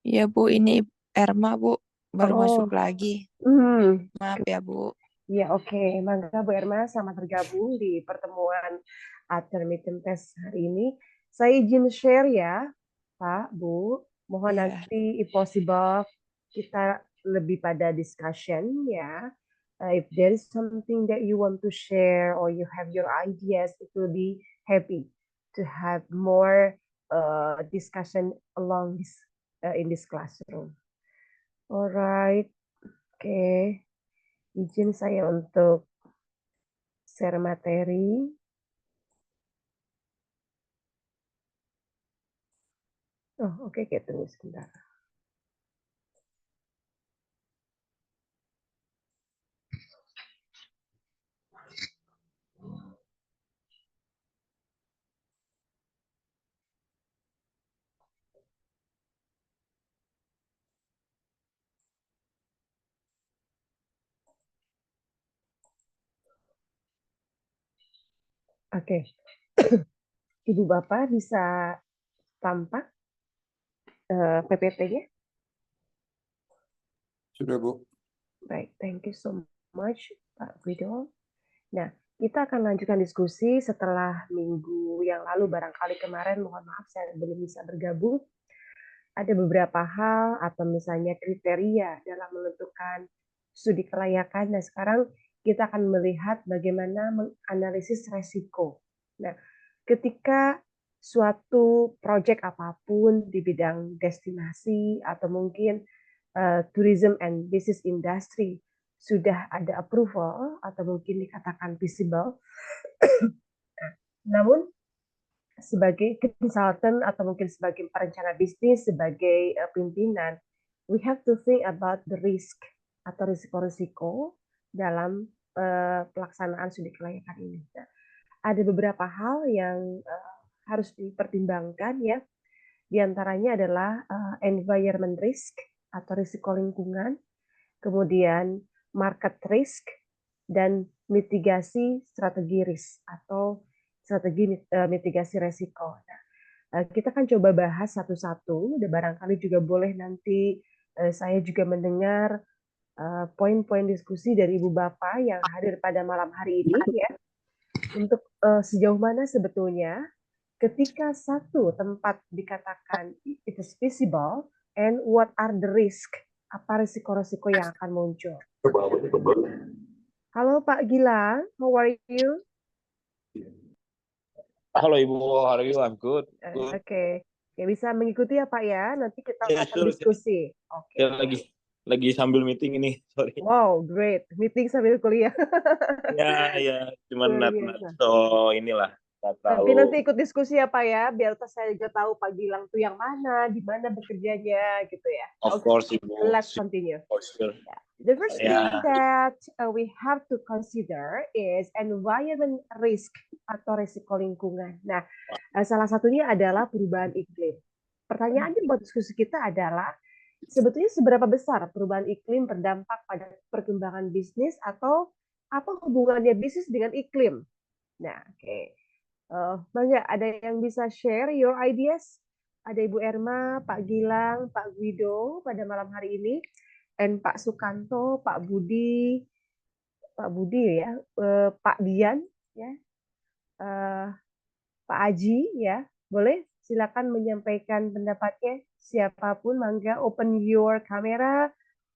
Iya Bu, ini Erma Bu, baru masuk Oh, lagi. hmm. Maaf ya Bu. Ya oke. Mangga Bu Erma, selamat bergabung di pertemuan intermittent test hari ini. Saya izin share ya, Pak, Bu. Mohon Iya, nanti if possible kita lebih pada discussion ya. If there is something that you want to share or you have your ideas, it will be happy to have more discussion along this in this classroom. Alright, oke. Izin saya untuk share materi. Oh, oke, tunggu sebentar. Oke, Ibu Bapak bisa tampak PPT-nya? Sudah, Bu. Baik, thank you so much, Pak Guido. Nah, kita akan lanjutkan diskusi setelah minggu yang lalu, barangkali kemarin, mohon maaf saya belum bisa bergabung. Ada beberapa hal atau misalnya kriteria dalam menentukan studi kelayakan. Nah, sekarang kita akan melihat bagaimana menganalisis resiko. Nah, ketika suatu proyek apapun di bidang destinasi atau mungkin tourism and business industry sudah ada approval atau mungkin dikatakan visible, namun sebagai consultant atau mungkin sebagai perencana bisnis, sebagai pimpinan, we have to think about the risk atau risiko-risiko dalam pelaksanaan studi kelayakan ini. Nah, ada beberapa hal yang harus dipertimbangkan ya. Di antaranya adalah environment risk atau risiko lingkungan, kemudian market risk, dan mitigasi strategi risk atau strategi mitigasi resiko. Nah, kita kan coba bahas satu-satu, dan barangkali juga boleh nanti saya juga mendengar poin-poin diskusi dari Ibu Bapak yang hadir pada malam hari ini ya, untuk sejauh mana sebetulnya ketika satu tempat dikatakan it is visible and what are the risk, apa risiko-risiko yang akan muncul. Halo Pak Gilang, how are you? Halo Ibu, how are you? I'm good. Oke. Ya, bisa mengikuti ya Pak ya. Nanti kita Ya, akan sure. diskusi. Oke. Ya, lagi sambil meeting ini, sorry. Wow, great. Meeting sambil kuliah. Ya, cuman Luar not biasa. so inilah, nggak Tapi nanti terlalu. ikut diskusi ya Pak ya, biar saya juga tahu Pak Gilang tuh yang mana, di mana bekerjanya gitu ya. Of Oke, course Ibu, let's continue. for sure. Yeah. The first thing Ya, that we have to consider is environment risk atau risiko lingkungan. Nah, salah satunya adalah perubahan iklim. Pertanyaannya buat diskusi kita adalah, sebetulnya seberapa besar perubahan iklim berdampak pada perkembangan bisnis atau apa hubungannya bisnis dengan iklim? Nah, oke. Bangga, ada yang bisa share your ideas? Ada Ibu Erma, Pak Gilang, Pak Guido pada malam hari ini, dan Pak Sukanto, Pak Budi ya, Pak Dian ya, eh, Pak Aji ya, boleh silakan menyampaikan pendapatnya. Siapapun, mangga open your camera,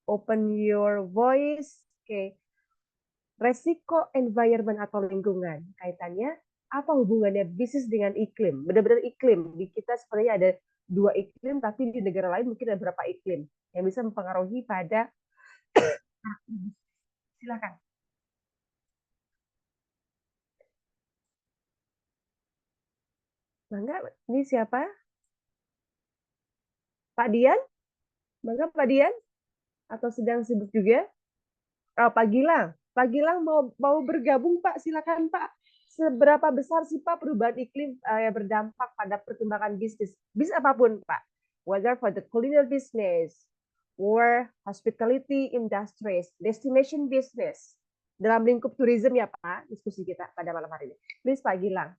open your voice. Oke, resiko environment atau lingkungan kaitannya apa hubungannya bisnis dengan iklim? Benar-benar iklim. Di kita sebenarnya ada dua iklim, tapi di negara lain mungkin ada beberapa iklim yang bisa mempengaruhi pada. Silakan. Mangga, ini siapa? Pak Dian? Mangga Pak Dian? Atau sedang sibuk juga? Oh, Pak Gilang. Pak Gilang mau bergabung Pak? Silakan Pak. Seberapa besar sih Pak perubahan iklim yang berdampak pada perkembangan bisnis? Bisnis apapun Pak. Whether for the culinary business or hospitality industries, destination business. Dalam lingkup tourism ya Pak, diskusi kita pada malam hari ini. Please Pak Gilang.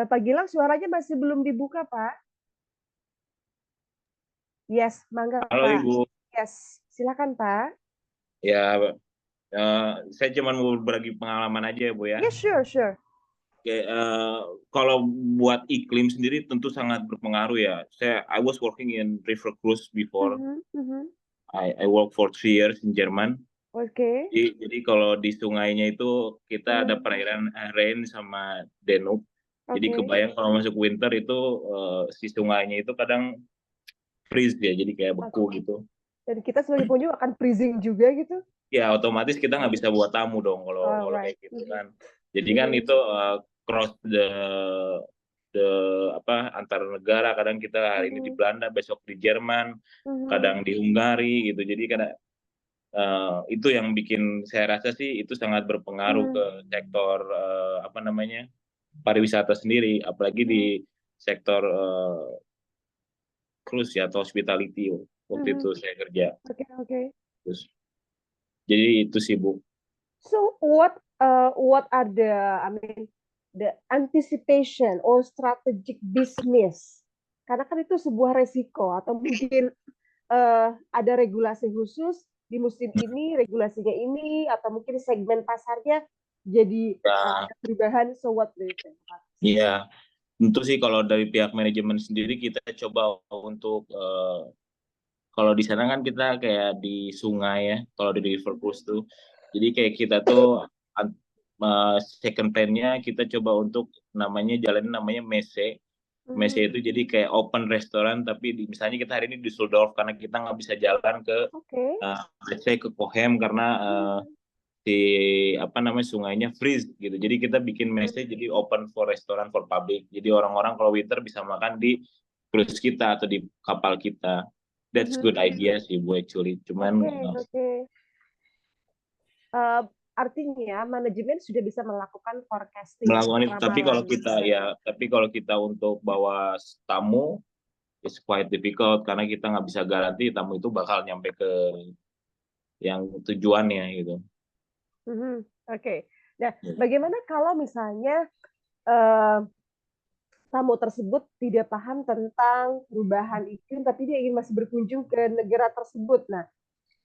Pak Gilang suaranya masih belum dibuka, Pak. Yes, mangga, Halo Pak. Ibu. Yes, silakan, Pak. Ya, saya cuma mau berbagi pengalaman aja ya Bu ya. Yes, sure. Kayak, kalau buat iklim sendiri tentu sangat berpengaruh ya. I was working in river cruise before. I work for 3 years in Jerman. Oke. Jadi kalau di sungainya itu kita ada perairan Rhine sama Danube. Jadi Oke. kebayang kalau masuk winter itu si sungainya itu kadang freeze ya, jadi kayak beku gitu. Dan kita sebagai pengunjung akan freezing juga gitu? Ya otomatis kita nggak bisa buat tamu dong kalau Alright. kayak gitu kan. Jadi kan itu cross the antar negara, kadang kita hari ini di Belanda, besok di Jerman, kadang di Hungari gitu. Jadi kadang itu yang bikin saya rasa sih itu sangat berpengaruh ke sektor pariwisata sendiri, apalagi di sektor cruise ya atau hospitality waktu itu saya kerja. Okay. Terus, jadi itu sih Bu. So what are the anticipation or strategic business? Karena kan itu sebuah resiko atau mungkin ada regulasi khusus di musim ini, regulasinya ini, atau mungkin segmen pasarnya jadi perubahan. So what do you think? Iya, tentu sih kalau dari pihak manajemen sendiri kita coba untuk kalau di sana kan kita kayak di sungai ya, kalau di river cruise tuh. Jadi kayak kita tuh second plan-nya kita coba untuk jalanin namanya messe. Messe itu jadi kayak open restoran, tapi misalnya kita hari ini di Düsseldorf karena kita nggak bisa jalan ke let's say ke Kohem karena sungainya freeze gitu. Jadi kita bikin messe jadi open for restoran for public. Jadi orang-orang kalau winter bisa makan di cruise kita atau di kapal kita. That's good idea sih Bu actually. Cuman artinya manajemen sudah bisa melakukan forecasting. Melakukan itu, tapi kalau kita untuk bawa tamu it's quite difficult karena kita nggak bisa garansi tamu itu bakal nyampe ke yang tujuannya gitu. Oke. Nah, bagaimana kalau misalnya tamu tersebut tidak paham tentang perubahan iklim, tapi dia ingin masih berkunjung ke negara tersebut. Nah,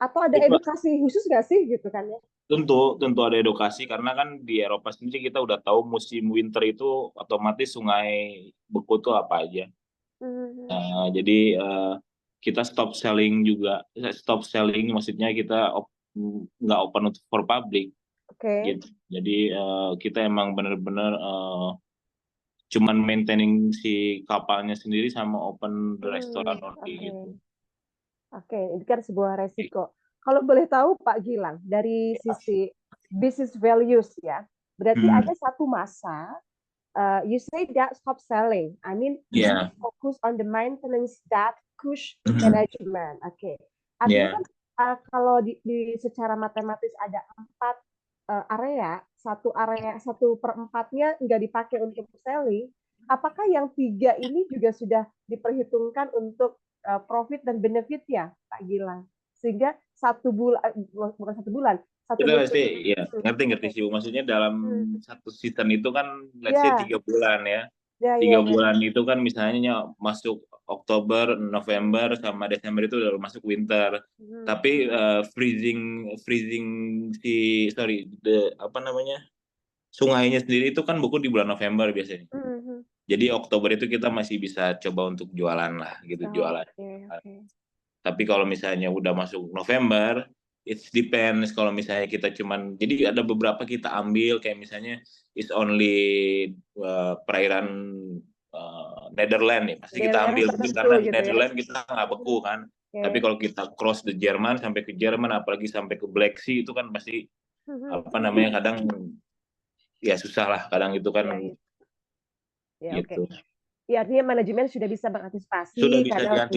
atau ada edukasi khusus nggak sih gitu kan ya? Tentu ada edukasi karena kan di Eropa sendiri kita udah tahu musim winter itu otomatis sungai beku tuh apa aja. Jadi kita stop selling maksudnya kita nggak open for public. Gitu. Jadi kita emang benar-benar cuman maintaining si kapalnya sendiri sama open restoran gitu. Oke, ini kan sebuah resiko. Kalau boleh tahu Pak Gilang, dari sisi business values ya, berarti ada satu masa, you say that stop selling. I mean, focus on the maintenance that push management. Oke. Artinya kan kalau di secara matematis ada 4 area, 1/4-nya nggak dipakai untuk selling, apakah yang 3 ini juga sudah diperhitungkan untuk profit dan benefit ya, Pak Gilang? Sehingga 1 bulan, bukan 1 bulan, kita pasti ngerti sih Bu. Maksudnya dalam satu season itu kan let's say 3 bulan ya. 3 bulan itu kan misalnya masuk Oktober, November sama Desember itu udah masuk winter. Tapi freezing sungainya sendiri itu kan beku di bulan November biasanya. Jadi Oktober itu kita masih bisa coba untuk jualan lah gitu, jualan. Tapi kalau misalnya udah masuk November, it depends. Kalau misalnya kita jadi ada beberapa kita ambil kayak misalnya is only perairan Netherlands ya, pasti kita ambil karena gitu Netherlands kita nggak beku kan. Tapi kalau kita cross the Jerman sampai ke Jerman, apalagi sampai ke Black Sea itu kan pasti kadang ya susah lah, kadang itu kan gitu. Ya, artinya manajemen sudah bisa mengantisipasi karena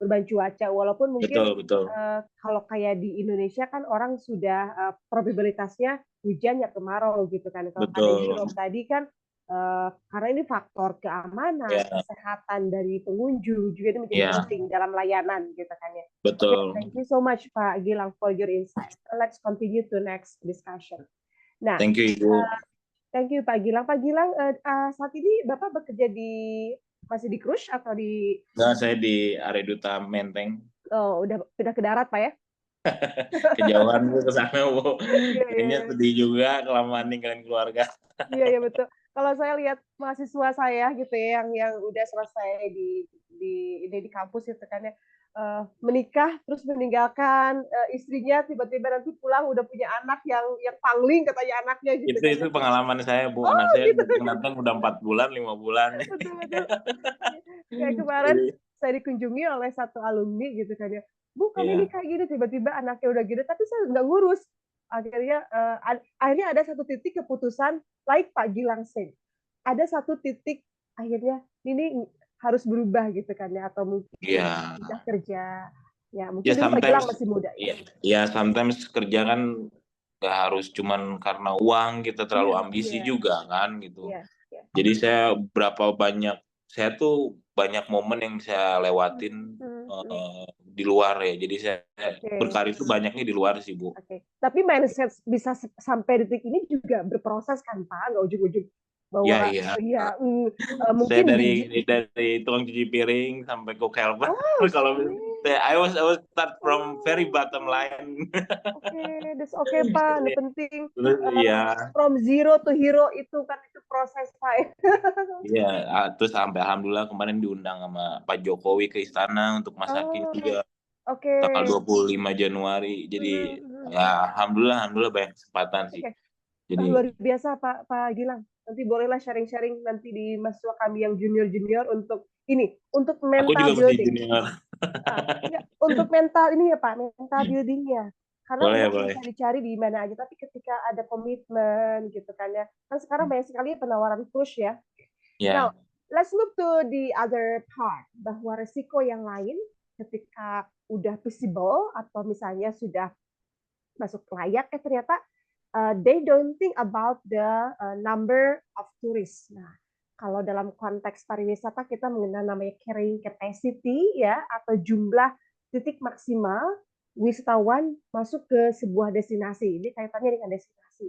perubahan cuaca, walaupun mungkin betul. Kalau kayak di Indonesia kan orang sudah probabilitasnya hujan ya kemarau gitu kan. Kalau di Europe tadi kan karena ini faktor keamanan, kesehatan dari pengunjung juga itu menjadi penting dalam layanan gitu kan ya. Betul. Thank you so much Pak Gilang for your insight. Let's continue to next discussion. Nah, thank you Ibu. Thank you Pak Gilang. Pak Gilang, saat ini Bapak bekerja masih di cruise atau di? Enggak, saya di Areduta Menteng. Oh, udah ke darat Pak ya? Kejauhan Bu ke sana Bu. Iya, Kayaknya iya. sedih juga kelamaan ninggalin keluarga. Iya, iya betul. Kalau saya lihat mahasiswa saya gitu ya, yang udah selesai di kampus itu kan ya, menikah terus meninggalkan istrinya, tiba-tiba nanti pulang udah punya anak yang pangling katanya anaknya gitu kan Itu ya. pengalaman saya Bu. Oh Anak saya gitu. datang udah 4 bulan, 5 bulan. Betul betul. Kayak kemarin saya dikunjungi oleh satu alumni gitu kan ya. Bu, kami ini Iya. kayak gini, tiba-tiba anaknya udah gini, tapi saya nggak ngurus. Akhirnya ada satu titik keputusan, like Pak Gilang said, ada satu titik akhirnya ini harus berubah gitu kan ya, atau mungkin Iya. pindah kerja. Ya mungkin Ya dulu Pak Gilang sometimes masih muda ya. ya sometimes kerja kan nggak harus cuman karena uang, kita terlalu Iya, ambisi iya, juga kan gitu. iya, iya. Jadi saya tuh banyak momen yang saya lewatin di luar ya. Jadi saya Oke. berkarir itu banyaknya di luar sih Bu. Oke. Tapi mindset bisa sampai detik ini juga berproses kan Pak, nggak ujug-ujug Ya bahwa iya. ya Saya mungkin dari tukang cuci piring sampai cook helper. oh Kalau okay. I was start from very Oh, bottom line. oke, that's okay Pak. Yang penting Terus from zero to hero itu kan itu proses Pak. iya, terus sampai alhamdulillah kemarin diundang sama Pak Jokowi ke istana untuk masakin Oh, juga oke. tanggal 25 Januari. Jadi ya alhamdulillah banyak kesempatan sih. Oke. Jadi Luar biasa Pak Gilang. Nanti bolehlah sharing-sharing nanti di mahasiswa kami yang junior-junior untuk aku mental juga masih building. junior. Ya, untuk mental ini ya Pak, mental buildingnya. Karena uang Boleh. bisa dicari di mana aja, tapi ketika ada komitmen gitu kan ya. Kan sekarang banyak sekali penawaran push ya. Ya. Now, let's move to the other part. Bahwa resiko yang lain ketika udah visible atau misalnya sudah masuk layak, ternyata they don't think about the number of tourists. Nah, kalau dalam konteks pariwisata kita mengenal namanya carrying capacity ya, atau jumlah titik maksimal wisatawan masuk ke sebuah destinasi. Ini kaitannya dengan destinasi.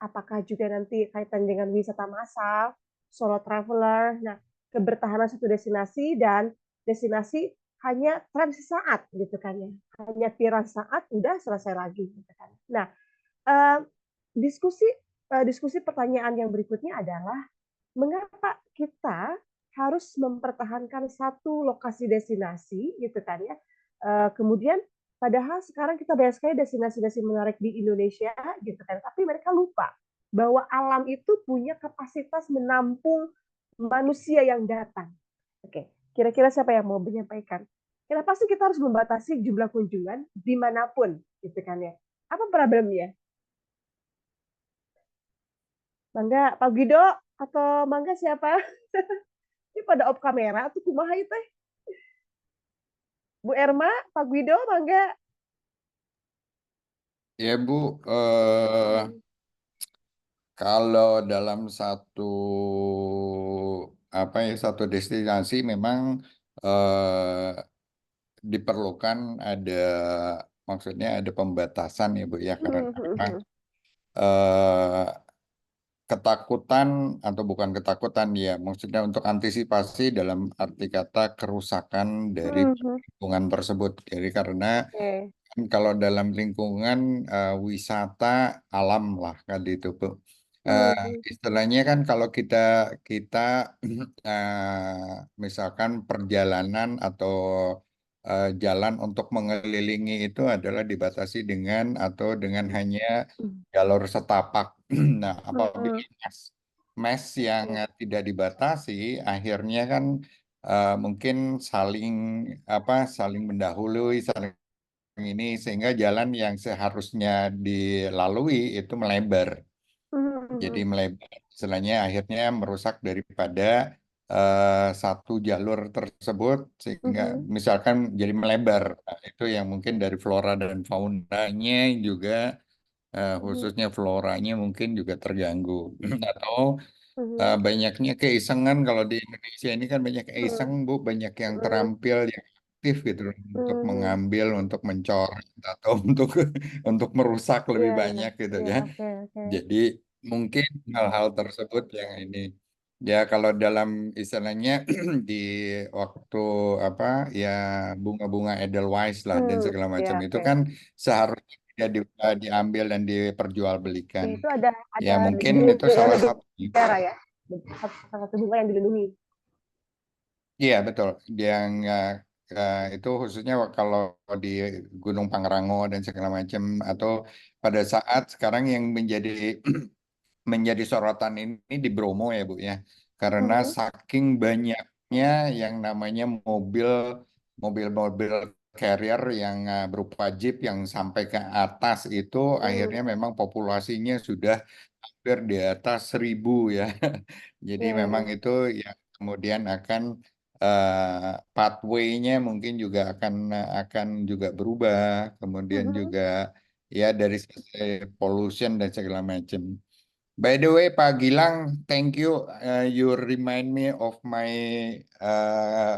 Apakah juga nanti kaitan dengan wisata massal, solo traveler. Nah, kebertahanan satu destinasi dan destinasi hanya transit saat gitu kan ya. Hanya viral saat udah selesai lagi gitu kan. Nah, diskusi pertanyaan yang berikutnya adalah mengapa kita harus mempertahankan satu lokasi destinasi gitu kan ya. Kemudian padahal sekarang kita banyak sekali destinasi-destinasi menarik di Indonesia gitu kan, tapi mereka lupa bahwa alam itu punya kapasitas menampung manusia yang datang. Oke, kira-kira siapa yang mau menyampaikan? Kenapa sih kita harus membatasi jumlah kunjungan dimanapun gitu kan ya? Apa problemnya? Mangga Pak Guido atau mangga siapa? Ini pada off kamera tuh kumaha itu? Bu Erma, Pak Guido, mangga. Ya Bu, kalau dalam satu destinasi memang diperlukan maksudnya ada pembatasan ya Bu ya, karena memang ketakutan atau bukan ketakutan ya, maksudnya untuk antisipasi dalam arti kata kerusakan dari lingkungan tersebut. Jadi karena kalau dalam lingkungan wisata alam lah kan itu Bu. Istilahnya kan kalau kita misalkan perjalanan atau jalan untuk mengelilingi itu adalah dibatasi dengan hanya jalur setapak. Nah, apabila mes yang tidak dibatasi, akhirnya kan mungkin saling mendahului, saling ini sehingga jalan yang seharusnya dilalui itu melebar. Jadi melebar, istilahnya akhirnya merusak daripada satu jalur tersebut sehingga misalkan jadi melebar. Nah, itu yang mungkin dari flora dan faunanya juga khususnya floranya mungkin juga terganggu. Atau banyaknya keisengan kalau di Indonesia ini kan banyak iseng Bu, banyak yang terampil yang aktif gitu untuk mengambil, untuk mencoret atau untuk merusak lebih banyak gitu ya. Jadi Mungkin hal-hal tersebut yang ini ya kalau dalam istilahnya di waktu apa ya bunga-bunga Edelweiss lah dan segala macam Ya, itu oke. kan seharusnya diambil dan Ya, diperjualbelikan. itu ada Ya mungkin itu salah dilindungi satu. negara ya, salah satu bunga yang dilindungi. Iya betul. Yang itu khususnya kalau di Gunung Pangrango dan segala macam atau pada saat sekarang yang menjadi menjadi sorotan ini di Bromo ya Bu ya. Karena Mhm. saking banyaknya yang namanya mobil-mobil carrier yang berupa jeep yang sampai ke atas itu Mhm. akhirnya memang populasinya sudah hampir di atas 1.000 ya. Jadi Ya, memang itu yang kemudian akan pathway-nya mungkin juga akan juga berubah. Kemudian Mhm. juga ya dari sisi pollution dan segala macam. By the way, Pak Gilang, thank you. You remind me of my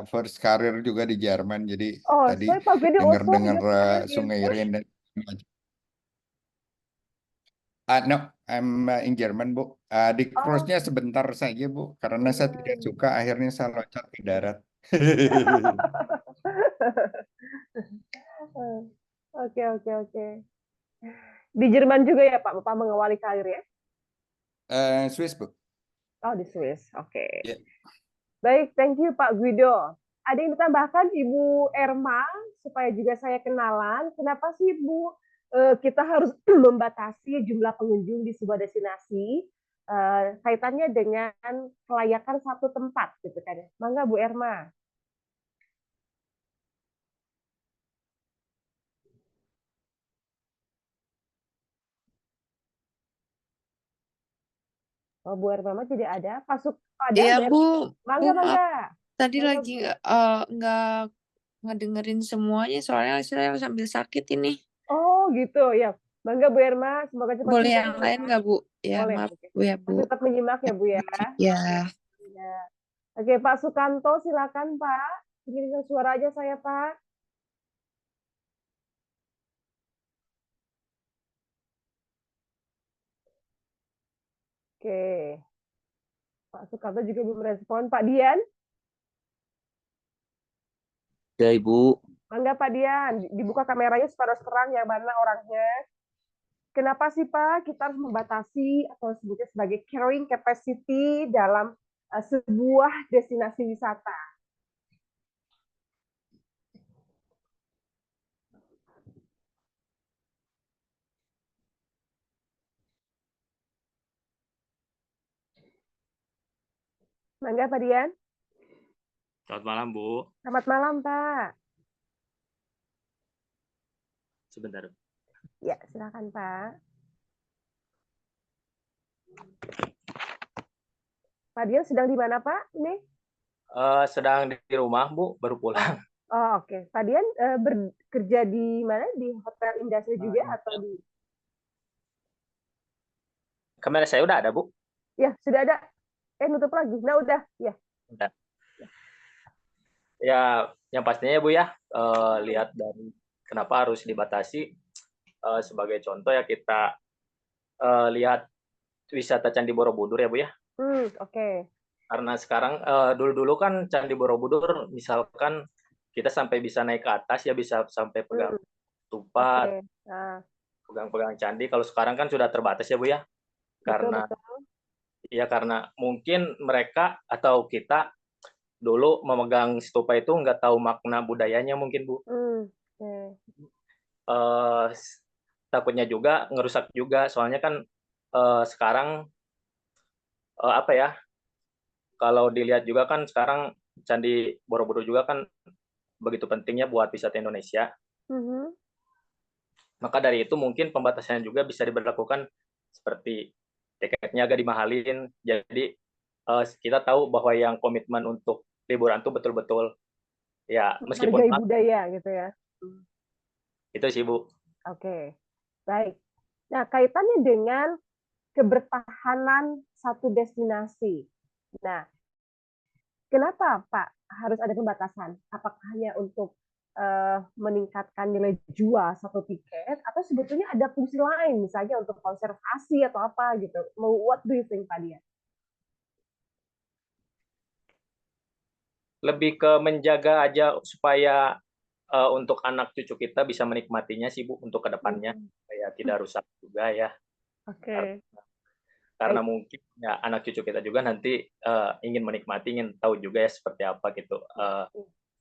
first career juga di Jerman. Jadi Oh, tadi sorry Pak Gede also dengar-dengar your career in Sungai Swiss? Rin dan no, I'm in Jerman, Bu. Di Oh. cruise-nya sebentar saja, Bu, karena saya tidak suka. Akhirnya saya loncat ke darat. Oke, oke, oke. Di Jerman juga ya Pak, Bapak mengawali karir ya? Swiss, Bu. Oh, di Swiss. Oke. Ya. Baik, thank you Pak Guido. Ada yang ditambahkan Ibu Erma supaya juga saya kenalan. Kenapa sih Bu kita harus membatasi jumlah pengunjung di sebuah destinasi kaitannya dengan kelayakan satu tempat gitu kan ya. Mangga Bu Erma. Oh, Bu Erma tidak ada. Ada Iya Bu Erma. Bu, Mangga, maaf mangga. tadi Mangga, lagi Bu. nggak ngedengerin semuanya soalnya saya sambil sakit ini. Oh, gitu ya. Mangga Bu Erma, semoga cepat Boleh sembuh yang Bu lain ya. nggak Bu? Ya Boleh. maaf Oke. Bu ya Bu. Tetap menyimak ya Bu ya. Ya. Ya. Oke, Pak Sukanto, silakan Pak. Dengarkan suara aja saya, Pak. Oke, Pak Sukanto juga belum respon. Pak Dian, Ya Ibu, mangga Pak Dian, dibuka kameranya supaya terang yang mana orangnya. Kenapa sih Pak kita harus membatasi atau sebutnya sebagai carrying capacity dalam sebuah destinasi wisata? Mangga Pak Dian. selamat malam Bu. Selamat malam Pak. Sebentar. Ya, silakan Pak. Pak Dian sedang di mana Pak? Ini? Sedang di rumah Bu, baru pulang. Oh, oke. Pak Dian bekerja di mana? Di hotel industri juga atau di? Kamera saya udah ada Bu? Ya, sudah ada. Nutup lagi. Nah, udah. Ya. Udah. Ya, yang pastinya Bu ya, lihat dari kenapa harus dibatasi. Sebagai contoh ya kita lihat wisata Candi Borobudur ya Bu ya. Oke. Karena sekarang dulu-dulu kan Candi Borobudur misalkan kita sampai bisa naik ke atas ya bisa sampai pegang tupat, Oke. Nah, pegang-pegang candi. Kalau sekarang kan sudah terbatas ya Bu ya. betul, Karena betul. ya karena mungkin mereka atau kita dulu memegang stupa itu nggak tahu makna budayanya mungkin Bu. Oke. Eh, takutnya juga ngerusak juga soalnya kan sekarang apa ya kalau dilihat juga kan sekarang Candi Borobudur juga kan begitu pentingnya buat wisata Indonesia. Mhm. Maka dari itu mungkin pembatasannya juga bisa diberlakukan seperti tiketnya agak dimahalin. Jadi kita tahu bahwa yang komitmen untuk liburan itu betul-betul ya meskipun Menghargai budaya gitu ya. itu sih Bu. Oke. Baik. Nah, kaitannya dengan kebertahanan satu destinasi. Nah, kenapa Pak harus ada pembatasan? Apakah hanya untuk meningkatkan nilai jual satu tiket, atau sebetulnya ada fungsi lain, misalnya untuk konservasi atau apa gitu. What do you think, Pak Dian? Lebih ke menjaga aja supaya untuk anak cucu kita bisa menikmatinya sih Bu untuk kedepannya, supaya tidak rusak juga ya. Oke. Karena mungkin ya anak cucu kita juga nanti ingin menikmati, ingin tahu juga ya seperti apa gitu.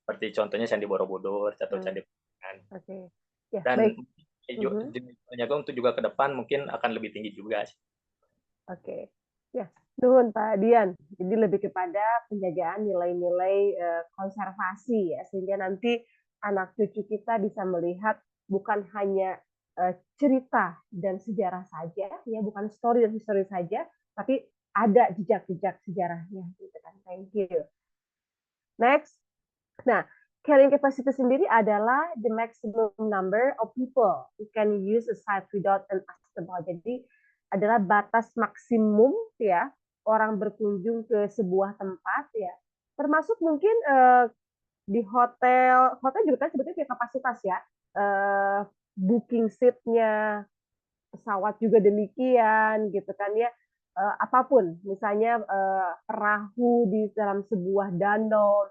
Seperti contohnya Candi Borobudur atau Candi Perambanan. Oke. Ya, Dan baik. jaga untuk juga ke depan mungkin akan lebih tinggi juga sih. Oke. Ya, nuhun Pak Dian. Jadi lebih kepada penjagaan nilai-nilai konservasi ya, sehingga nanti anak cucu kita bisa melihat bukan hanya cerita dan sejarah saja, ya, bukan story dan history saja, tapi ada jejak-jejak sejarahnya gitu kan. Thank you. Next. Nah, carrying capacity sendiri adalah the maximum number of people who can use a site without an accessible. Jadi adalah batas maksimum ya orang berkunjung ke sebuah tempat ya. Termasuk mungkin di hotel juga kan sebetulnya punya kapasitas ya. Booking seat-nya, pesawat juga demikian gitu kan ya. Apapun, misalnya perahu di dalam sebuah danau,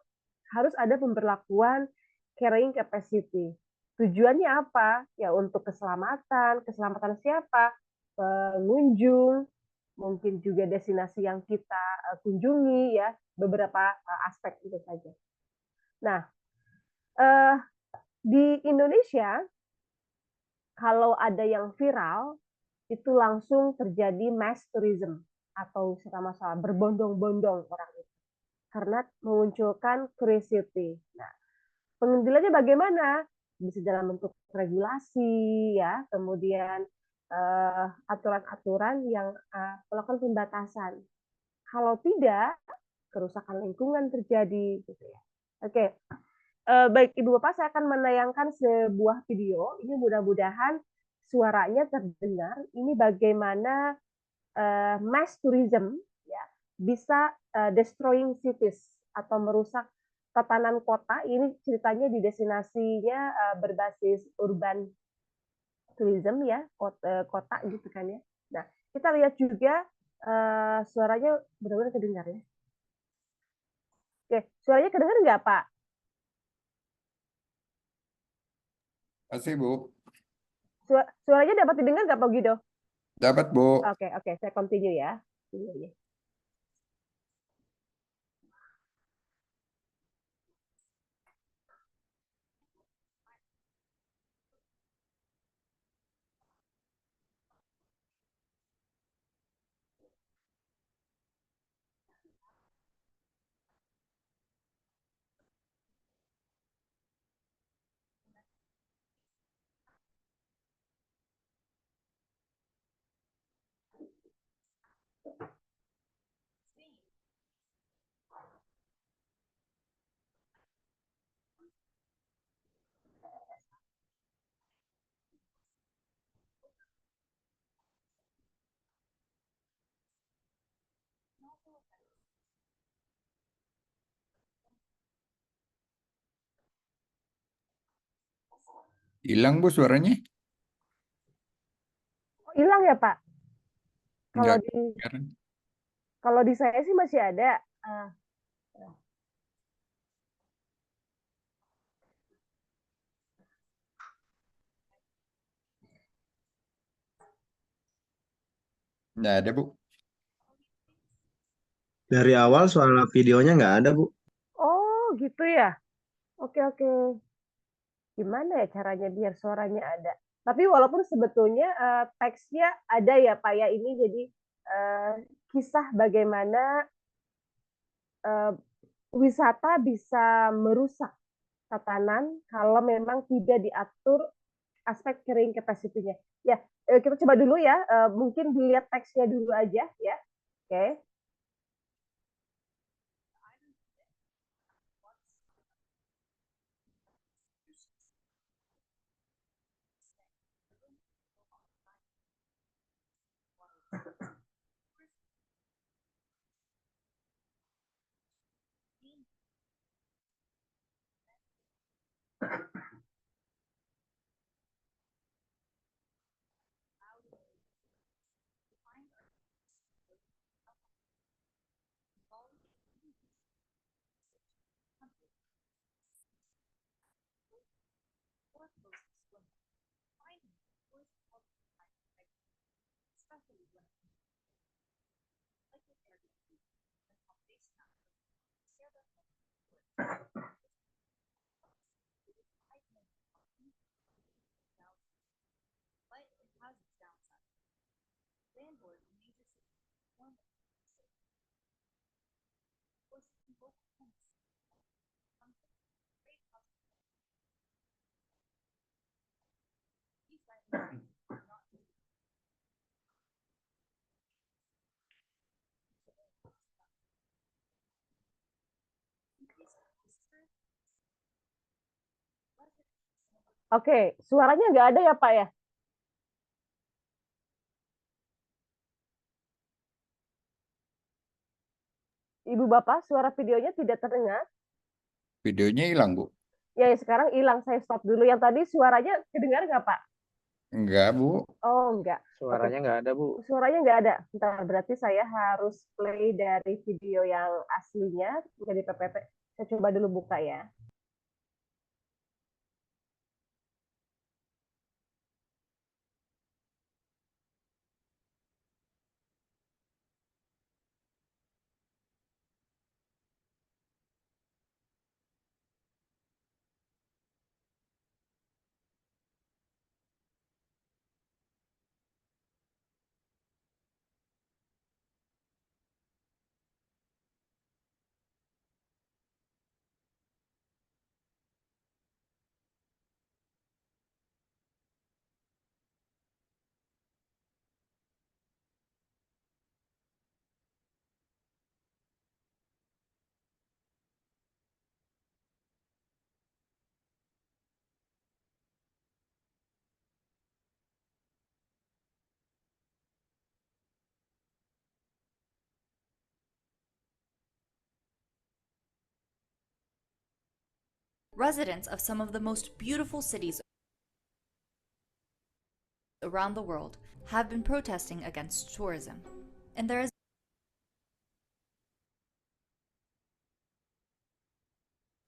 harus ada pemberlakuan carrying capacity. Tujuannya apa? Ya untuk keselamatan siapa? Pengunjung, mungkin juga destinasi yang kita kunjungi ya, beberapa aspek itu saja. Nah, di Indonesia kalau ada yang viral itu langsung terjadi mass tourism atau sama-sama berbondong-bondong orang itu karena memunculkan curiosity. Nah, pengendaliannya bagaimana? Bisa dalam bentuk regulasi, ya, kemudian aturan-aturan yang melakukan pembatasan. Kalau tidak, kerusakan lingkungan terjadi, gitu ya. Oke, baik Ibu Bapak, saya akan menayangkan sebuah video. Ini mudah-mudahan suaranya terdengar. Ini bagaimana mass tourism ya bisa destroying cities atau merusak tatanan kota. Ini ceritanya di destinasinya berbasis urban tourism ya, kota gitu kan ya. Nah, kita lihat juga suaranya benar-benar kedengar ya. Oke, suaranya kedengar nggak Pak? Masih Bu. Suaranya dapat didengar nggak Pak Guido? Dapat Bu. Oke, saya continue ya. Hilang Bu suaranya? Hilang ya Pak? Enggak. Kalau di saya sih masih ada. Nggak ada Bu. Dari awal suara videonya nggak ada, Bu. Oh, gitu ya. Oke. Gimana ya caranya biar suaranya ada? Tapi walaupun sebetulnya teksnya ada ya Pak ya, ini jadi kisah bagaimana wisata bisa merusak tatanan kalau memang tidak diatur aspek carrying capacity-nya. Ya, kita coba dulu ya, mungkin dilihat teksnya dulu aja ya. Oke. Oke, suaranya nggak ada ya Pak ya? Ibu Bapak, suara videonya tidak terdengar. Videonya hilang, Bu? Ya, sekarang hilang. Saya stop dulu. Yang tadi suaranya kedengar nggak Pak? Enggak, Bu. Oh, enggak. Suaranya nggak ada, Bu. Suaranya nggak ada. Bentar, berarti saya harus play dari video yang aslinya, dari PPT. Saya coba dulu buka ya. Residents of some of the most beautiful cities around the world have been protesting against tourism, and there has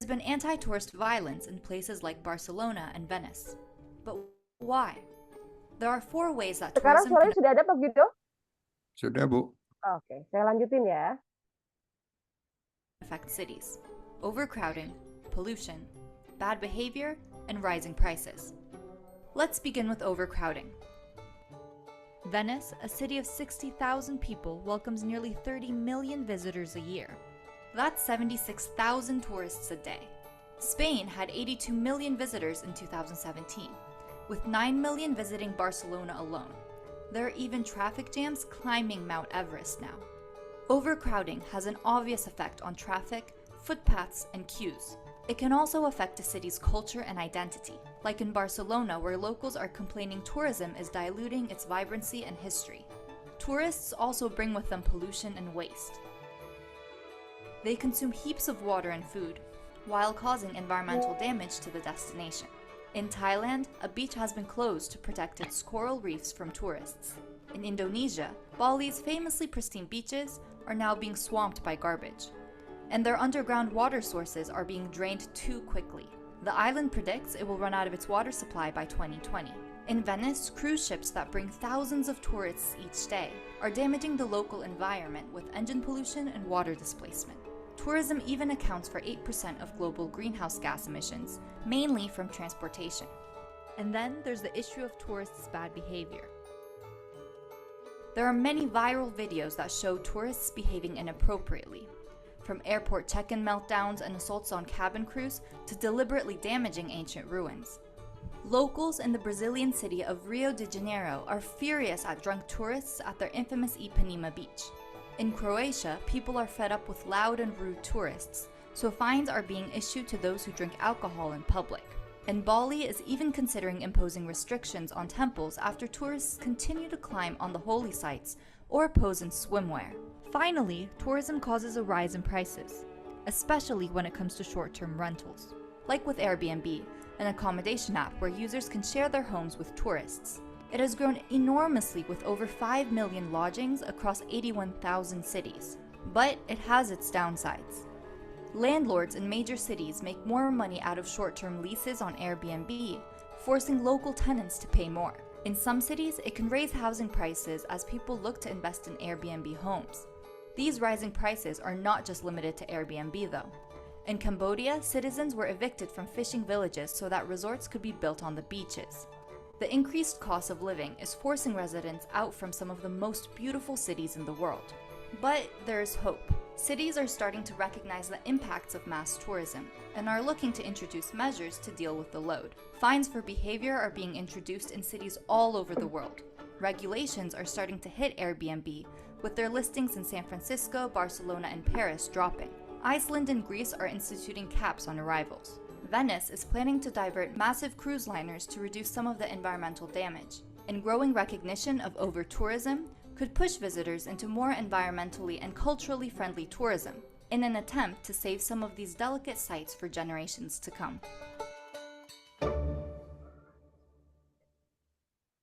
been anti-tourist violence in places like Barcelona and Venice. But why? There are 4 ways that Sekarang tourism suaranya can sudah ada Pak Guido? Sudah, Bu. Oke, saya lanjutin ya. affect cities: overcrowding, pollution, bad behavior, and rising prices. Let's begin with overcrowding. Venice, a city of 60,000 people, welcomes nearly 30 million visitors a year. That's 76,000 tourists a day. Spain had 82 million visitors in 2017, with 9 million visiting Barcelona alone. There are even traffic jams climbing Mount Everest now. Overcrowding has an obvious effect on traffic, footpaths, and queues. It can also affect a city's culture and identity, like in Barcelona, where locals are complaining tourism is diluting its vibrancy and history. Tourists also bring with them pollution and waste. They consume heaps of water and food, while causing environmental damage to the destination. In Thailand, a beach has been closed to protect its coral reefs from tourists. In Indonesia, Bali's famously pristine beaches are now being swamped by garbage, and their underground water sources are being drained too quickly. The island predicts it will run out of its water supply by 2020. In Venice, cruise ships that bring thousands of tourists each day are damaging the local environment with engine pollution and water displacement. Tourism even accounts for 8% of global greenhouse gas emissions, mainly from transportation. And then there's the issue of tourists' bad behavior. There are many viral videos that show tourists behaving inappropriately, from airport check-in meltdowns and assaults on cabin crews to deliberately damaging ancient ruins. Locals in the Brazilian city of Rio de Janeiro are furious at drunk tourists at their infamous Ipanema beach. In Croatia, people are fed up with loud and rude tourists, so fines are being issued to those who drink alcohol in public. And Bali is even considering imposing restrictions on temples after tourists continue to climb on the holy sites or pose in swimwear. Finally, tourism causes a rise in prices, especially when it comes to short-term rentals. Like with Airbnb, an accommodation app where users can share their homes with tourists. It has grown enormously with over 5 million lodgings across 81,000 cities. But it has its downsides. Landlords in major cities make more money out of short-term leases on Airbnb, forcing local tenants to pay more. In some cities, it can raise housing prices as people look to invest in Airbnb homes. These rising prices are not just limited to Airbnb, though. In Cambodia, citizens were evicted from fishing villages so that resorts could be built on the beaches. The increased cost of living is forcing residents out from some of the most beautiful cities in the world. But there is hope. Cities are starting to recognize the impacts of mass tourism and are looking to introduce measures to deal with the load. Fines for behavior are being introduced in cities all over the world. Regulations are starting to hit Airbnb, with their listings in San Francisco, Barcelona, and Paris dropping. Iceland and Greece are instituting caps on arrivals. Venice is planning to divert massive cruise liners to reduce some of the environmental damage. And growing recognition of over-tourism could push visitors into more environmentally and culturally friendly tourism, in an attempt to save some of these delicate sites for generations to come.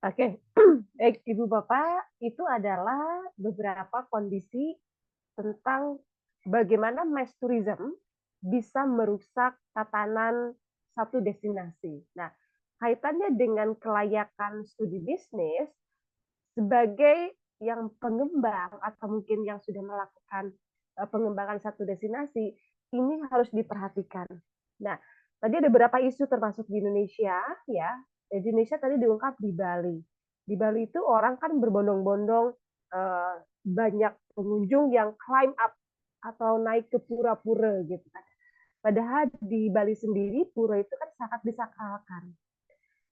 Oke, baik Ibu Bapak, itu adalah beberapa kondisi tentang bagaimana mass tourism bisa merusak tatanan satu destinasi. Nah, kaitannya dengan kelayakan studi bisnis sebagai yang pengembang atau mungkin yang sudah melakukan pengembangan satu destinasi, ini harus diperhatikan. Nah, tadi ada beberapa isu termasuk di Indonesia, ya. Di Indonesia tadi diungkap di Bali. Di Bali itu orang kan berbondong-bondong, banyak pengunjung yang climb up atau naik ke pura-pura gitu kan. Padahal di Bali sendiri pura itu kan sangat disakralkan.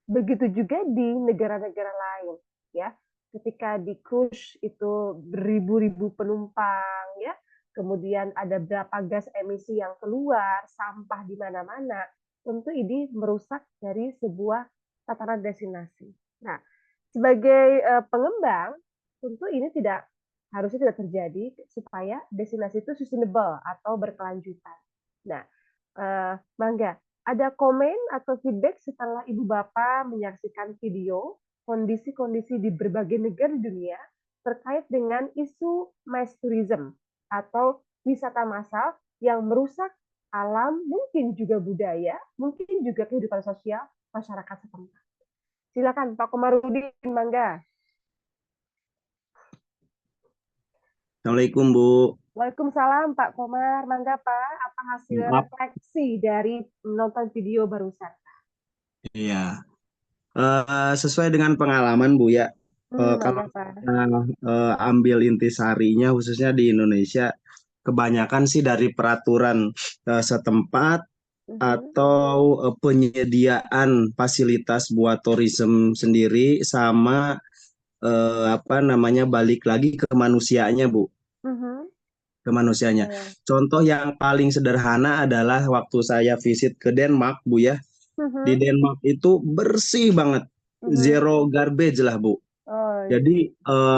Begitu juga di negara-negara lain, ya. Ketika di cruise itu beribu-ribu penumpang, ya. Kemudian ada berapa gas emisi yang keluar, sampah di mana-mana. Tentu ini merusak dari sebuah tatanan destinasi. Nah, sebagai pengembang, tentu ini harusnya tidak terjadi supaya destinasi itu sustainable atau berkelanjutan. Nah, Mangga, ada komen atau feedback setelah Ibu Bapak menyaksikan video kondisi-kondisi di berbagai negara di dunia terkait dengan isu mass tourism atau wisata massal yang merusak alam, mungkin juga budaya, mungkin juga kehidupan sosial masyarakat setempat. Silakan Pak Komarudin, Mangga. Assalamualaikum Bu. Waalaikumsalam Pak Komar, Mangga Pak, apa hasil refleksi dari menonton video barusan? Iya, sesuai dengan pengalaman Bu ya. Kalau ambil intisarinya khususnya di Indonesia, kebanyakan sih dari peraturan setempat atau penyediaan fasilitas buat tourism sendiri sama balik lagi ke manusianya Bu. Ke manusianya. Contoh yang paling sederhana adalah waktu saya visit ke Denmark Bu ya. Di Denmark itu bersih banget, zero garbage lah Bu. Jadi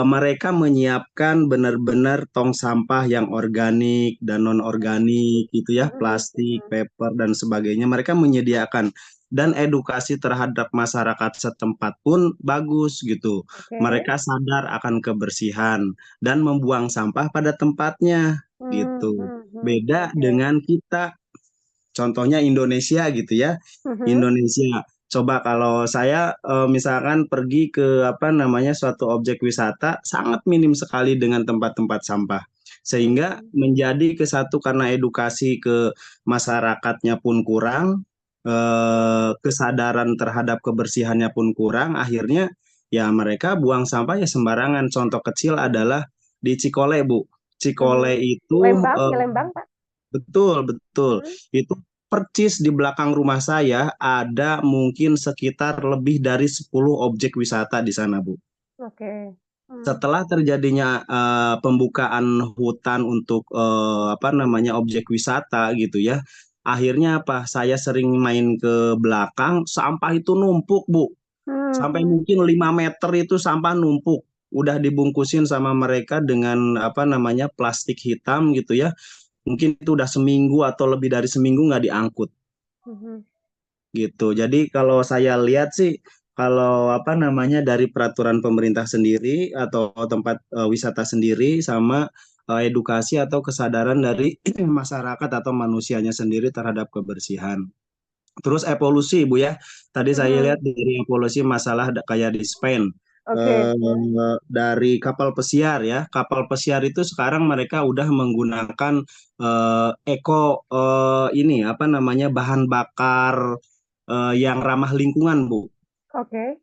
mereka menyiapkan benar-benar tong sampah yang organik dan non-organik gitu ya, plastik, paper dan sebagainya. Mereka menyediakan dan edukasi terhadap masyarakat setempat pun bagus gitu. Mereka sadar akan kebersihan dan membuang sampah pada tempatnya gitu. Beda dengan kita, contohnya Indonesia gitu ya. Indonesia. Coba kalau saya misalkan pergi ke suatu objek wisata, sangat minim sekali dengan tempat-tempat sampah. Sehingga menjadi kesatu karena edukasi ke masyarakatnya pun kurang, kesadaran terhadap kebersihannya pun kurang, akhirnya ya mereka buang sampah ya sembarangan. Contoh kecil adalah di Cikole Bu. Cikole itu Lembang Pak. Betul. Itu percis di belakang rumah saya ada mungkin sekitar lebih dari 10 objek wisata di sana, Bu. Setelah terjadinya pembukaan hutan untuk objek wisata gitu ya. Akhirnya saya sering main ke belakang, sampah itu numpuk, Bu. Sampai mungkin 5 meter itu sampah numpuk. Udah dibungkusin sama mereka dengan plastik hitam gitu ya. Mungkin itu udah seminggu atau lebih dari seminggu nggak diangkut. Gitu. Jadi kalau saya lihat sih, kalau dari peraturan pemerintah sendiri atau tempat wisata sendiri sama edukasi atau kesadaran dari masyarakat atau manusianya sendiri terhadap kebersihan. Terus evolusi Bu ya. Tadi saya lihat dari evolusi masalah kayak di Spain. Oke. dari kapal pesiar ya. Kapal pesiar itu sekarang mereka udah menggunakan ini apa namanya bahan bakar yang ramah lingkungan, Bu. Oke.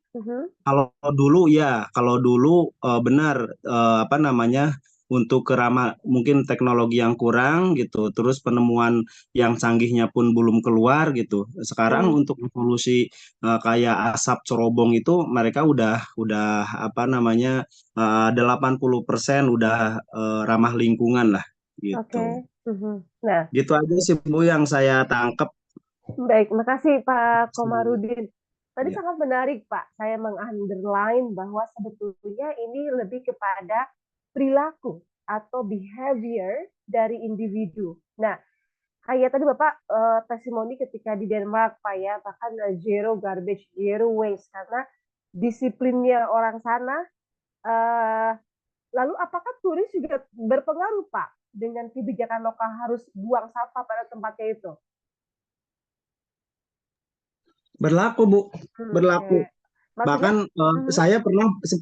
Kalau dulu benar apa namanya untuk ramah mungkin teknologi yang kurang gitu, terus penemuan yang canggihnya pun belum keluar gitu. Sekarang untuk evolusi kayak asap cerobong itu mereka udah apa namanya 80% udah ramah lingkungan lah gitu. Oke. Nah, Gitu aja sih Bu yang saya tangkap. baik, makasih Pak Komarudin. Tadi Ya. sangat menarik Pak, saya meng-underline bahwa sebetulnya ini lebih kepada perilaku atau behavior dari individu. Nah, kayak tadi Bapak testimoni ketika di Denmark Pak ya, bahkan zero garbage, zero waste, karena disiplinnya orang sana. Lalu apakah turis juga berpengaruh Pak dengan kebijakan lokal harus buang sampah pada tempatnya itu? Berlaku Bu, berlaku. Oke. Maksudnya, Bahkan saya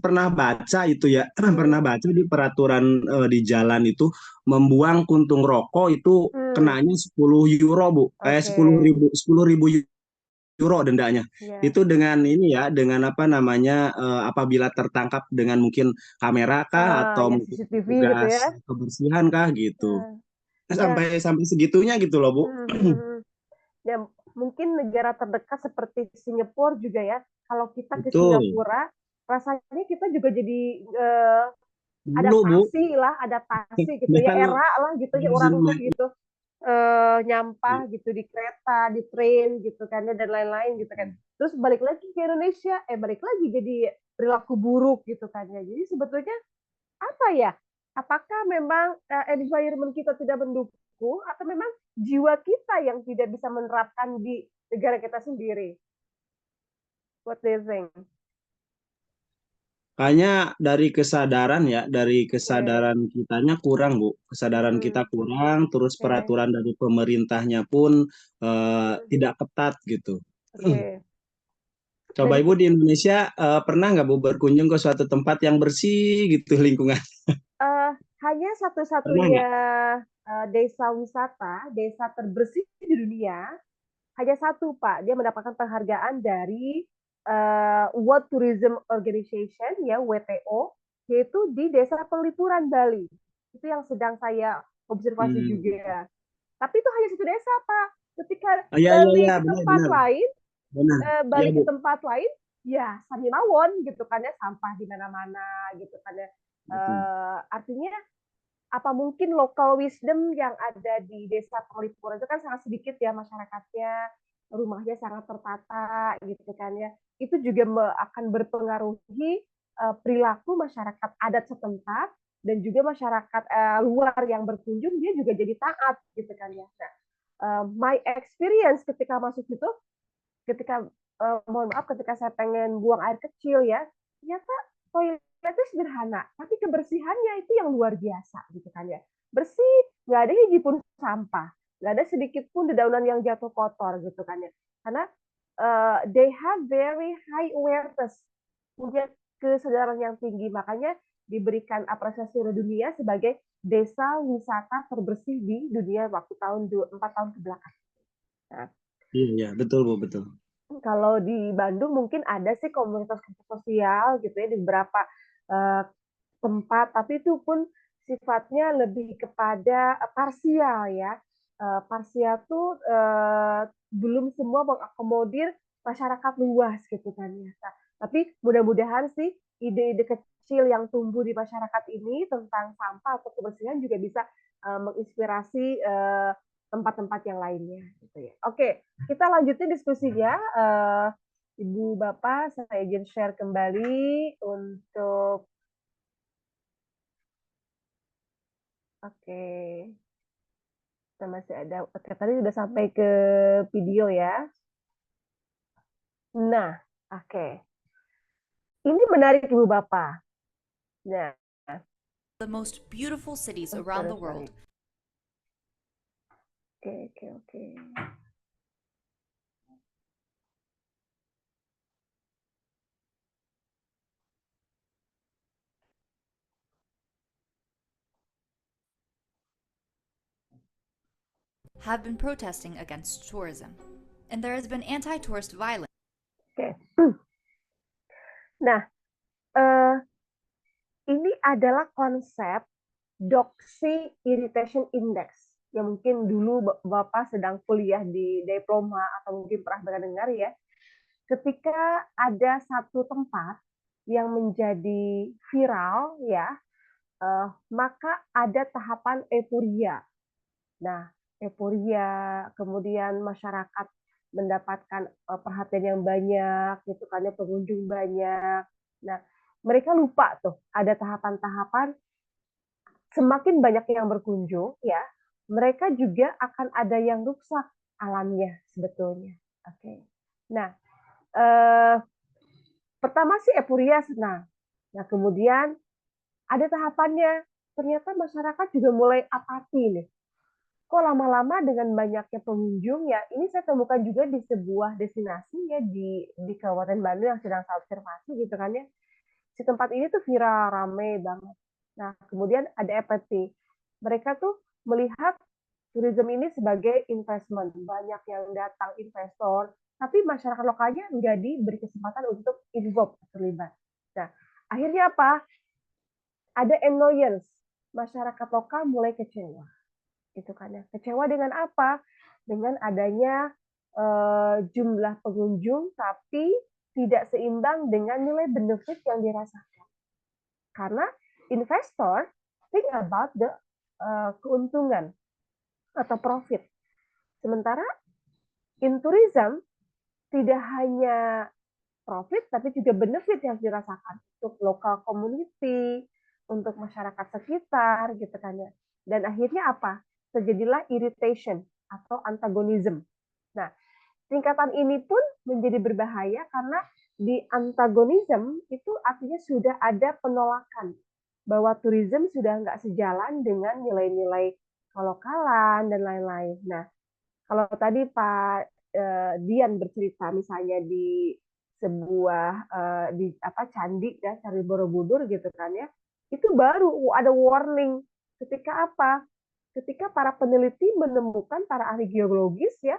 pernah baca itu ya, pernah baca di peraturan di jalan itu membuang puntung rokok itu kenanya 10 euro Bu, oke. 10.000 euro dendanya. Ya. Itu dengan ini ya, dengan apa namanya apabila tertangkap dengan mungkin kamera kah atau Ya mungkin CCTV gitu tugas ya. kebersihan kah gitu. Ya. Sampai segitunya gitu loh Bu. Ya, mungkin negara terdekat seperti Singapura juga ya. Kalau kita ke Betul. Singapura, rasanya kita juga jadi Dulu Bu. adaptasi gitu ya, era lah gitu ya orangnya gitu. Nyampah gitu di kereta, di train gitu kan ya, dan lain-lain gitu kan. Terus balik lagi ke Indonesia, balik lagi jadi perilaku buruk gitu kan ya. Jadi sebetulnya apa ya? Apakah memang environment kita tidak mendukung atau memang jiwa kita yang tidak bisa menerapkan di negara kita sendiri? What do you think? Kayaknya dari kesadaran kitanya kurang, Bu. Kesadaran kita kurang, terus peraturan dari pemerintahnya pun tidak ketat gitu. Coba Ibu di Indonesia pernah nggak Bu berkunjung ke suatu tempat yang bersih gitu lingkungan? Hanya satu-satunya desa wisata, desa terbersih di dunia, hanya satu Pak. Dia mendapatkan penghargaan dari World Tourism Organization ya WTO, yaitu di Desa Penglipuran Bali. Itu yang sedang saya observasi juga. Tapi itu hanya satu desa Pak. Ketika Bali ke tempat lain, Bali ke tempat lain, ya sami mawon gitu kan ya, sampah di mana-mana gitu kan ya. Artinya apa mungkin local wisdom yang ada di Desa Penglipuran itu kan sangat sedikit ya masyarakatnya, rumahnya sangat tertata gitu kan ya. Itu juga akan berpengaruhi perilaku masyarakat adat setempat dan juga masyarakat luar yang berkunjung, dia juga jadi taat gitu kan ya. Nah, my experience ketika masuk itu, ketika mohon maaf, ketika saya pengen buang air kecil ya, ternyata toiletnya sederhana, tapi kebersihannya itu yang luar biasa gitu kan ya. Bersih, nggak ada hiji pun sampah, nggak ada sedikit pun dedaunan yang jatuh kotor gitu kan ya. Karena they have very high awareness, punya kesadaran yang tinggi, makanya diberikan apresiasi oleh dunia sebagai desa wisata terbersih di dunia waktu 4 tahun kebelakang. Nah, iya, betul Bu, betul. Kalau di Bandung mungkin ada sih komunitas sosial gitu ya di beberapa tempat, tapi itu pun sifatnya lebih kepada parsial ya. Parsial tuh belum semua mengakomodir masyarakat luas gitu kan ya. Nah, tapi mudah-mudahan sih ide-ide kecil yang tumbuh di masyarakat ini tentang sampah atau kebersihan juga bisa menginspirasi tempat-tempat yang lainnya gitu ya. Oke, kita lanjutin diskusinya. Ibu Bapak, saya izin share kembali untuk kita masih ada. Oke, tadi sudah sampai ke video ya. Nah, oke. Ini menarik Ibu Bapak. Nah, The most beautiful cities around the world. Oke. have been protesting against tourism, and there has been anti-tourist violence. Oke. Nah, ini adalah konsep Doxy Irritation Index yang mungkin dulu Bapak sedang kuliah di diploma atau mungkin pernah dengar ya. Ketika ada satu tempat yang menjadi viral ya, maka ada tahapan euforia. Nah, euforia, kemudian masyarakat mendapatkan perhatian yang banyak, gitu kan ya, pengunjung banyak. Nah, mereka lupa tuh ada tahapan-tahapan. Semakin banyak yang berkunjung, ya, mereka juga akan ada yang rusak alamnya sebetulnya. Oke. Nah, pertama sih euforia senang. Nah, kemudian ada tahapannya. Ternyata masyarakat juga mulai apati nih. Kok lama-lama dengan banyaknya pengunjung ya, ini saya temukan juga di sebuah destinasi ya di Kabupaten Bandung yang sedang saya observasi gitu kan ya. Si tempat ini tuh viral, rame banget. Nah, kemudian ada apathy. Mereka tuh melihat tourism ini sebagai investment. Banyak yang datang investor, tapi masyarakat lokalnya nggak diberi kesempatan untuk involved, terlibat. Nah, akhirnya apa? Ada annoyance. Masyarakat lokal mulai kecewa. Gitu kan ya. Kecewa dengan apa? Dengan adanya jumlah pengunjung tapi tidak seimbang dengan nilai benefit yang dirasakan. Karena investor think about the keuntungan atau profit. Sementara in tourism tidak hanya profit tapi juga benefit yang dirasakan untuk local community, untuk masyarakat sekitar gitu kan ya. Dan akhirnya apa? Terjadilah irritation atau antagonism. Nah, tingkatan ini pun menjadi berbahaya karena di antagonism itu artinya sudah ada penolakan bahwa tourism sudah nggak sejalan dengan nilai-nilai kelokalan dan lain-lain. Nah, kalau tadi Pak Dian bercerita misalnya di sebuah di candi ya, Candi Borobudur gitu kan ya, itu baru ada warning ketika apa? Ketika para peneliti menemukan, para ahli geologis ya,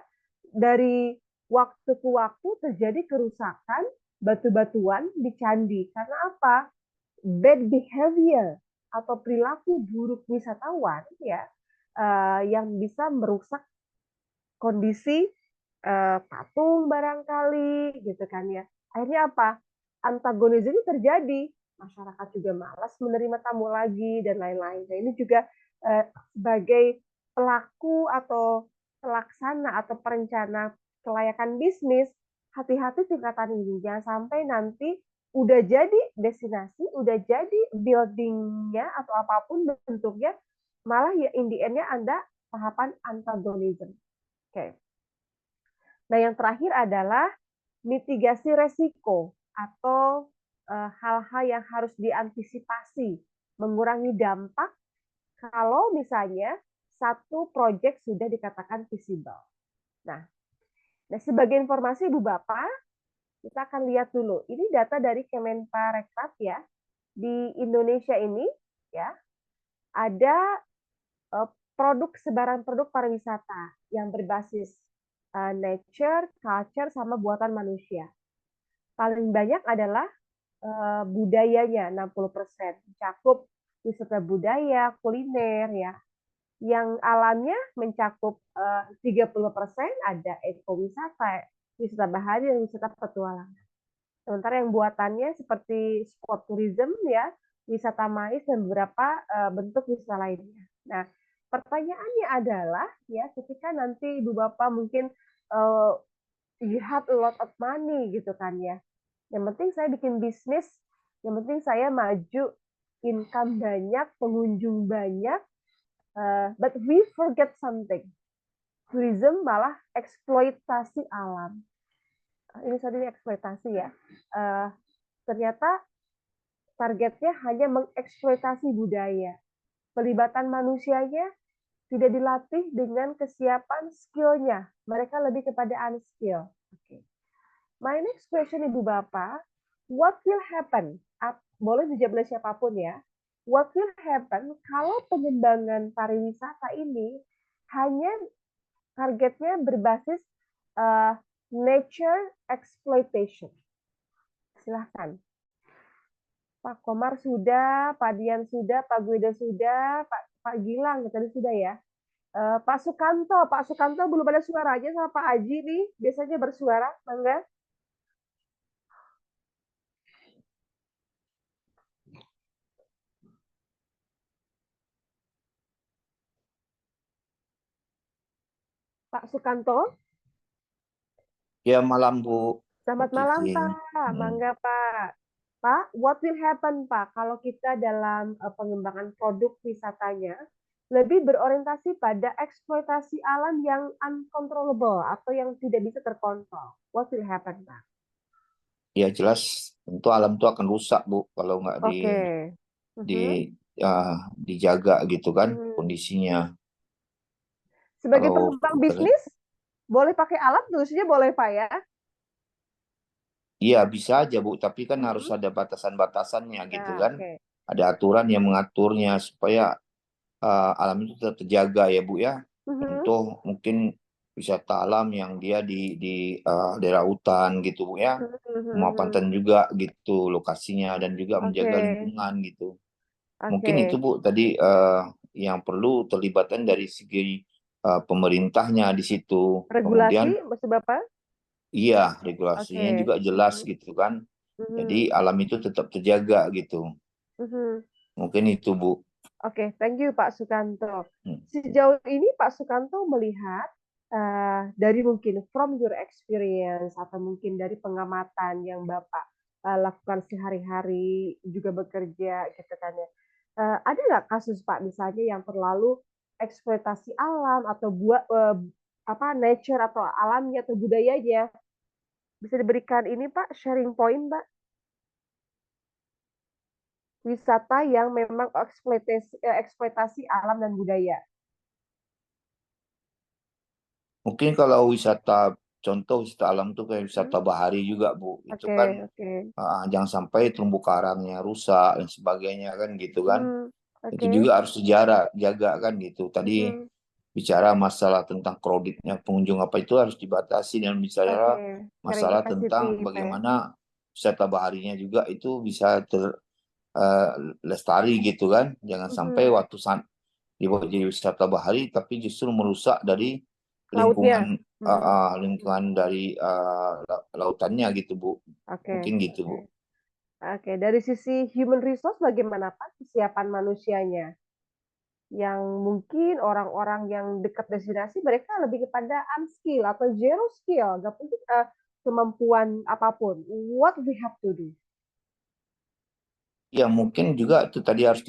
dari waktu ke waktu terjadi kerusakan batu-batuan di candi. Karena apa? Bad behavior atau perilaku buruk wisatawan ya, yang bisa merusak kondisi patung barangkali gitu kan ya. Akhirnya apa? Antagonisme ini terjadi. Masyarakat juga malas menerima tamu lagi dan lain-lain. Nah, ini juga sebagai pelaku atau pelaksana atau perencana kelayakan bisnis, hati-hati tingkatan ini. Jangan sampai nanti udah jadi destinasi, udah jadi buildingnya atau apapun bentuknya, malah ya in the end-nya ada tahapan antagonisme. Oke. Nah, yang terakhir adalah mitigasi resiko atau hal-hal yang harus diantisipasi, mengurangi dampak kalau misalnya satu proyek sudah dikatakan visible. Nah, sebagai informasi Ibu Bapak, kita akan lihat dulu. Ini data dari Kemenparekraf ya. Di Indonesia ini ya ada produk sebaran produk pariwisata yang berbasis nature, culture, sama buatan manusia. Paling banyak adalah budayanya 60%, mencakup wisata budaya, kuliner ya. Yang alamnya mencakup 30%, ada ekowisata, wisata bahari dan wisata petualangan. Sementara yang buatannya seperti sport tourism ya, wisata mais dan beberapa bentuk wisata lainnya. Nah, pertanyaannya adalah ya ketika nanti Ibu Bapak mungkin you have a lot of money gitu kan ya. Yang penting saya bikin bisnis, yang penting saya maju, income banyak, pengunjung banyak, but we forget something. Tourism malah eksploitasi alam. Ini tadi eksploitasi ya. Ternyata targetnya hanya mengeksploitasi budaya. Pelibatan manusianya tidak dilatih dengan kesiapan skill-nya. Mereka lebih kepada unskill. Okay. My next question Ibu Bapak, what will happen? Boleh dijawab oleh siapapun ya. What will happen kalau pengembangan pariwisata ini hanya targetnya berbasis nature exploitation. Silahkan. Pak Komar sudah, Pak Dian sudah, Pak Guido sudah, Pak Gilang tadi sudah ya. Pak Sukanto belum ada suaranya sama Pak Aji nih, biasanya bersuara, mangga. Pak Sukanto. Ya, malam Bu. Selamat malam Pak, mangga Pak. Pak, what will happen Pak kalau kita dalam pengembangan produk wisatanya lebih berorientasi pada eksploitasi alam yang uncontrollable atau yang tidak bisa terkontrol? What will happen Pak? Ya jelas, tentu alam itu akan rusak Bu kalau nggak dijaga gitu kan kondisinya. Sebagai Kalau pengembang bisnis, boleh pakai alat tulisnya boleh Pak ya? Iya bisa aja Bu, tapi kan harus ada batasan-batasannya gitu kan. Ada aturan yang mengaturnya supaya alam itu tetap terjaga ya Bu ya. Contoh mungkin wisata alam yang dia di daerah hutan gitu Bu ya. Pemanfaatan juga gitu lokasinya dan juga menjaga lingkungan gitu. Mungkin itu Bu tadi yang perlu terlibatan dari segi pemerintahnya di situ. Regulasi maksud Bapak? Iya, regulasinya juga jelas gitu kan. Jadi alam itu tetap terjaga gitu. Mungkin itu Bu. Oke, thank you Pak Sukanto. Sejauh ini Pak Sukanto melihat dari mungkin from your experience atau mungkin dari pengamatan yang Bapak lakukan sehari-hari juga bekerja gitu kan ya. Ada nggak kasus Pak misalnya yang terlalu eksploitasi alam atau buat nature atau alamnya atau budayanya? Bisa diberikan ini Pak, sharing point Pak? Wisata yang memang eksploitasi alam dan budaya. Mungkin kalau contoh wisata alam itu kayak wisata bahari juga Bu. Itu kan jangan sampai terumbu karangnya rusak dan sebagainya kan gitu kan. Itu juga harus jaga kan gitu. Tadi bicara masalah tentang kreditnya pengunjung apa itu harus dibatasi, dan bicara masalah tentang bagaimana wisata baharinya juga itu bisa lestari gitu kan. Jangan sampai waktu dibuat jadi wisata bahari tapi justru merusak dari lingkungan dari lautannya gitu Bu. Mungkin gitu Bu. Oke, dari sisi human resource bagaimana Pak kesiapan manusianya? Yang mungkin orang-orang yang dekat destinasi mereka lebih kepada unskill atau zero skill, nggak punya kemampuan apapun. What we have to do? Ya mungkin juga itu tadi harus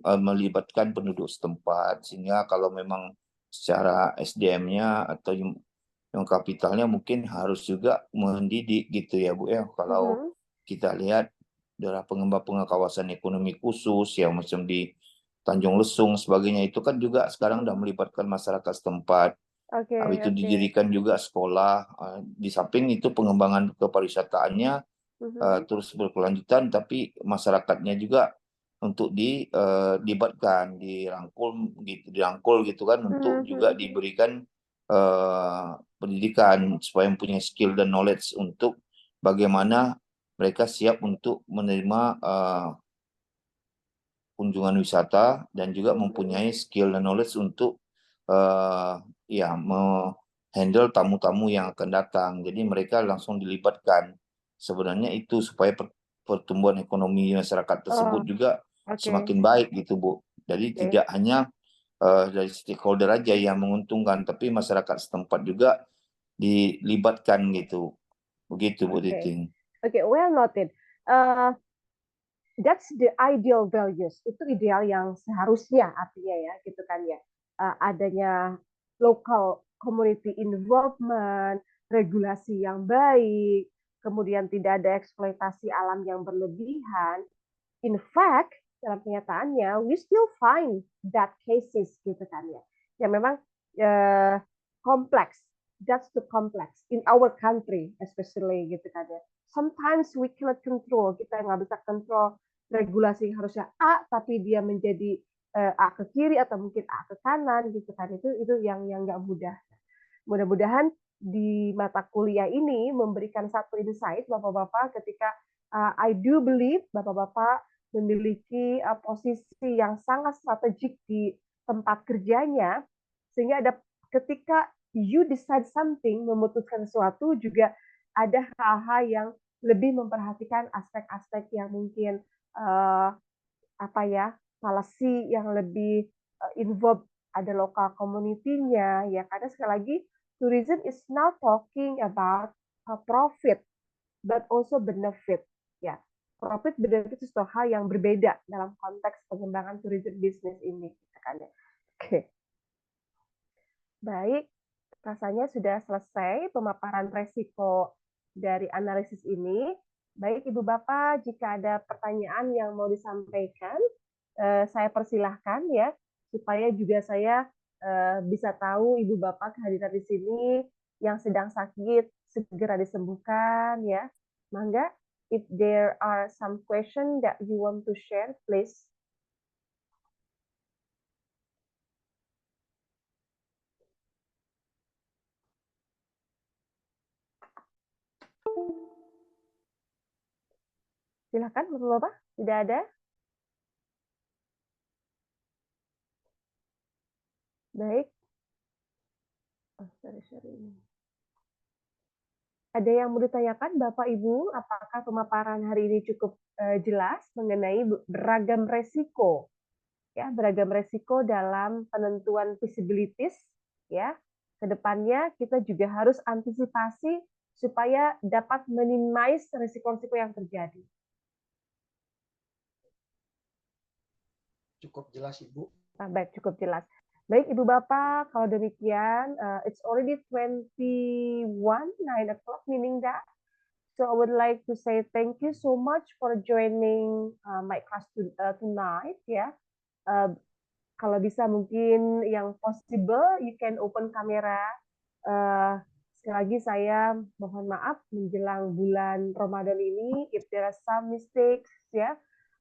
melibatkan penduduk setempat, sehingga kalau memang secara SDM-nya atau yang kapitalnya mungkin harus juga mendidik gitu ya Bu ya. Kalau kita lihat daerah pengembang kawasan ekonomi khusus yang macam di Tanjung Lesung sebagainya itu kan juga sekarang udah melibatkan masyarakat setempat. Itu didirikan juga sekolah. Di samping itu pengembangan kepariwisataannya terus berkelanjutan, tapi masyarakatnya juga untuk dilibatkan, dirangkul gitu kan, untuk juga diberikan pendidikan supaya mempunyai skill dan knowledge untuk bagaimana mereka siap untuk menerima kunjungan wisata dan juga mempunyai skill dan knowledge untuk handle tamu-tamu yang akan datang. Jadi mereka langsung dilibatkan. Sebenarnya itu supaya pertumbuhan ekonomi masyarakat tersebut juga semakin baik gitu Bu. Jadi tidak hanya dari stakeholder aja yang menguntungkan, tapi masyarakat setempat juga dilibatkan gitu. Begitu Bu Titing. Oke, well noted. That's the ideal values. Itu ideal yang seharusnya artinya ya, gitu kan ya. Adanya local community involvement, regulasi yang baik, kemudian tidak ada eksploitasi alam yang berlebihan. In fact, dalam kenyataannya, we still find that cases gitu kan ya. Yang memang kompleks. That's the complex in our country, especially gitu kan ya. Sometimes we cannot control, kita nggak bisa kontrol regulasi yang harusnya A, tapi dia menjadi A ke kiri atau mungkin A ke kanan gitu kan. Itu yang nggak mudah. mudah-mudahan di mata kuliah ini memberikan satu insight Bapak-Bapak ketika I do believe Bapak-Bapak memiliki posisi yang sangat strategik di tempat kerjanya, sehingga ada ketika you decide something, memutuskan sesuatu, juga ada hal-hal yang lebih memperhatikan aspek-aspek yang mungkin policy yang lebih involved, ada lokal community-nya, ya, karena sekali lagi tourism is not talking about profit, but also benefit. Ya, profit benefit itu hal yang berbeda dalam konteks pengembangan tourism business ini. Oke, baik, rasanya sudah selesai pemaparan resiko dari analisis ini. Baik, Ibu Bapak, jika ada pertanyaan yang mau disampaikan, saya persilahkan ya, supaya juga saya bisa tahu Ibu Bapak kehadiran di sini, yang sedang sakit segera disembuhkan ya. Mangga, if there are some question that you want to share, please. Silakan Bapak-Bapak, tidak ada? Baik. Ada yang mau ditanyakan Bapak Ibu, apakah pemaparan hari ini cukup jelas mengenai beragam resiko, ya, beragam resiko dalam penentuan feasibilities, ya. Kedepannya kita juga harus antisipasi supaya dapat minimize resiko-resiko yang terjadi. Cukup jelas, Ibu. Baik, cukup jelas. Baik, Ibu Bapak, kalau demikian, it's already 9 o'clock, meaning that. So I would like to say thank you so much for joining my class tonight. Ya, kalau bisa mungkin yang possible, you can open kamera. Sekali lagi saya mohon maaf menjelang bulan Ramadan ini, if there are some mistakes, ya.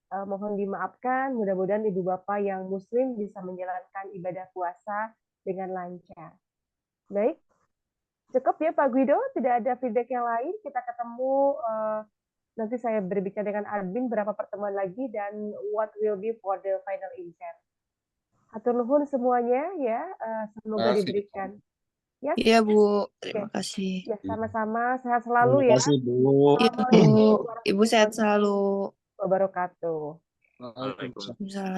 Mohon dimaafkan, mudah-mudahan Ibu Bapak yang Muslim bisa menjalankan ibadah puasa dengan lancar. Baik, cukup ya Pak Guido, tidak ada feedback yang lain, kita ketemu, nanti saya berbicara dengan admin berapa pertemuan lagi dan what will be for the final exam. Hatur nuhun semuanya ya, semoga diberikan. Ya? Iya Bu, terima kasih. Ya, sama-sama, sehat selalu ya. Terima kasih, Bu. Iya Bu, Ibu sehat selalu. Wabarakatuh. Waalaikumsalam. Waalaikumsalam.